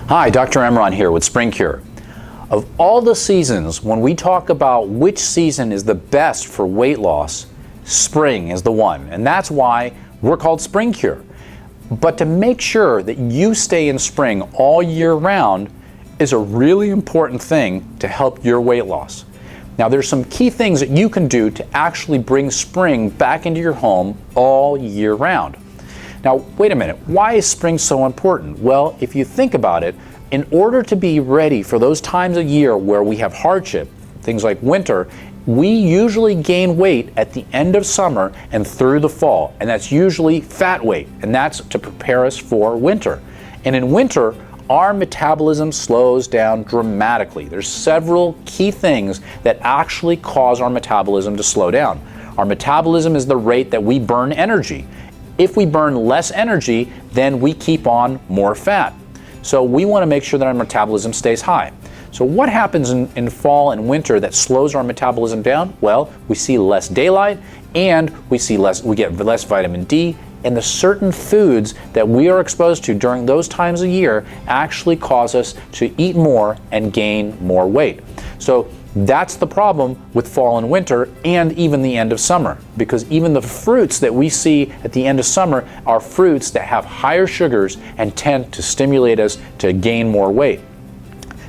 Hi, Dr. Emran here with SpringCure. Of all the seasons, when we talk about which season is the best for weight loss, spring is the one, and that's why we're called SpringCure. But to make sure that you stay in spring all year round is a really important thing to help your weight loss. Now, there's some key things that you can do to actually bring spring back into your home all year round. Now, wait a minute, why is spring so important? Well, if you think about it, in order to be ready for those times of year where we have hardship, things like winter, we usually gain weight at the end of summer and through the fall, and that's usually fat weight, and that's to prepare us for winter. And in winter, our metabolism slows down dramatically. There's several key things that actually cause our metabolism to slow down. Our metabolism is the rate that we burn energy. If we burn less energy, then we keep on more fat. So we want to make sure that our metabolism stays high. So what happens in fall and winter that slows our metabolism down? Well, we see less daylight and we get less vitamin D, and the certain foods that we are exposed to during those times of year actually cause us to eat more and gain more weight. So that's the problem with fall and winter and even the end of summer, because even the fruits that we see at the end of summer are fruits that have higher sugars and tend to stimulate us to gain more weight.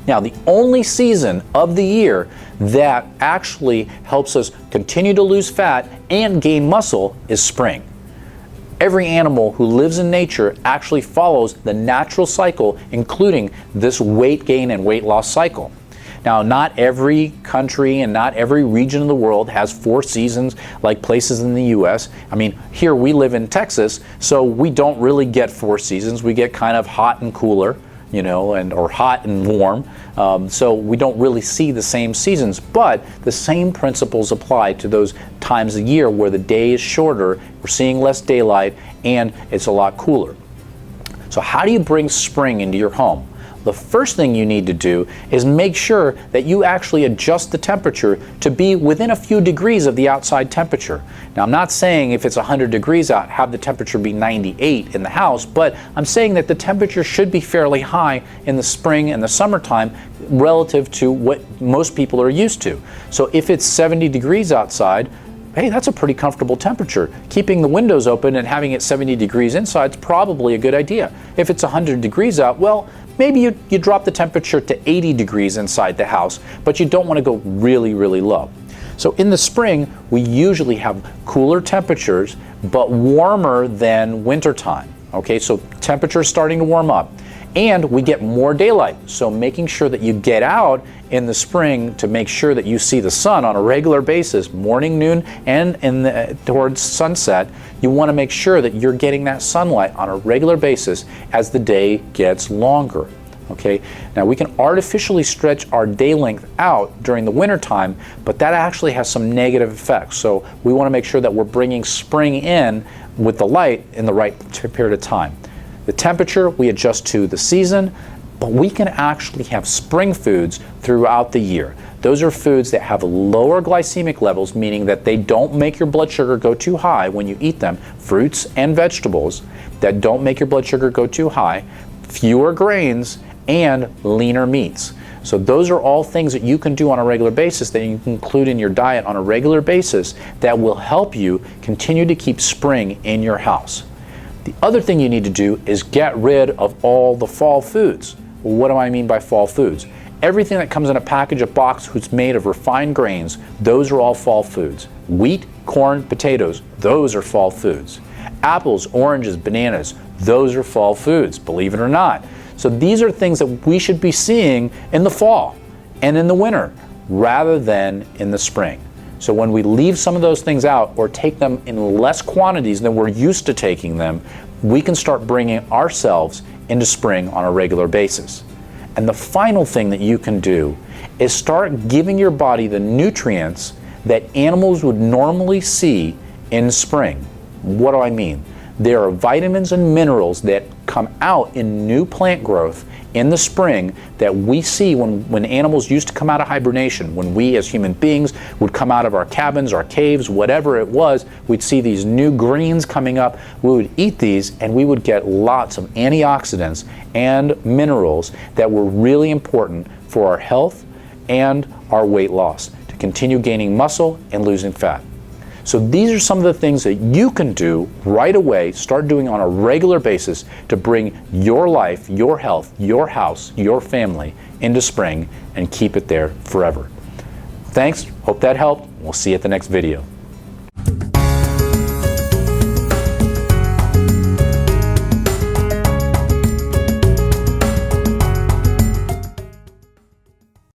Now, the only season of the year that actually helps us continue to lose fat and gain muscle is spring. Every animal who lives in nature actually follows the natural cycle, including this weight gain and weight loss cycle. Now, not every country and not every region of the world has 4 seasons like places in the US. I mean, here we live in Texas, so we don't really get 4 seasons. We get kind of hot and cooler, you know, or hot and warm. So we don't really see the same seasons, but the same principles apply to those times of year where the day is shorter, we're seeing less daylight, and it's a lot cooler. So how do you bring spring into your home? The first thing you need to do is make sure that you actually adjust the temperature to be within a few degrees of the outside temperature. Now, I'm not saying if it's 100 degrees out, have the temperature be 98 in the house, but I'm saying that the temperature should be fairly high in the spring and the summertime relative to what most people are used to. So if it's 70 degrees outside, hey, that's a pretty comfortable temperature. Keeping the windows open and having it 70 degrees inside is probably a good idea. If it's 100 degrees out, well, maybe you drop the temperature to 80 degrees inside the house, but you don't want to go really, really low. So in the spring, we usually have cooler temperatures, but warmer than wintertime. Okay, so temperatures starting to warm up. And we get more daylight, so making sure that you get out in the spring to make sure that you see the sun on a regular basis, morning, noon, and towards sunset, you want to make sure that you're getting that sunlight on a regular basis as the day gets longer. Okay, now we can artificially stretch our day length out during the winter time, but that actually has some negative effects. So we want to make sure that we're bringing spring in with the light in the right period of time. The temperature we adjust to the season, but we can actually have spring foods throughout the year. Those are foods that have lower glycemic levels, meaning that they don't make your blood sugar go too high when you eat them. Fruits and vegetables that don't make your blood sugar go too high, fewer grains, and leaner meats. So those are all things that you can do on a regular basis that you can include in your diet on a regular basis that will help you continue to keep spring in your house. The other thing you need to do is get rid of all the fall foods. Well, what do I mean by fall foods? Everything that comes in a package, a box that's made of refined grains, those are all fall foods. Wheat, corn, potatoes, those are fall foods. Apples, oranges, bananas, those are fall foods, believe it or not. So these are things that we should be seeing in the fall and in the winter rather than in the spring. So when we leave some of those things out or take them in less quantities than we're used to taking them, we can start bringing ourselves into spring on a regular basis. And the final thing that you can do is start giving your body the nutrients that animals would normally see in spring. What do I mean? There are vitamins and minerals that come out in new plant growth in the spring that we see when animals used to come out of hibernation, when we as human beings would come out of our cabins, our caves, whatever it was, we'd see these new greens coming up. We would eat these and we would get lots of antioxidants and minerals that were really important for our health and our weight loss, to continue gaining muscle and losing fat. So these are some of the things that you can do right away, start doing on a regular basis to bring your life, your health, your house, your family into spring and keep it there forever. Thanks, hope that helped. We'll see you at the next video.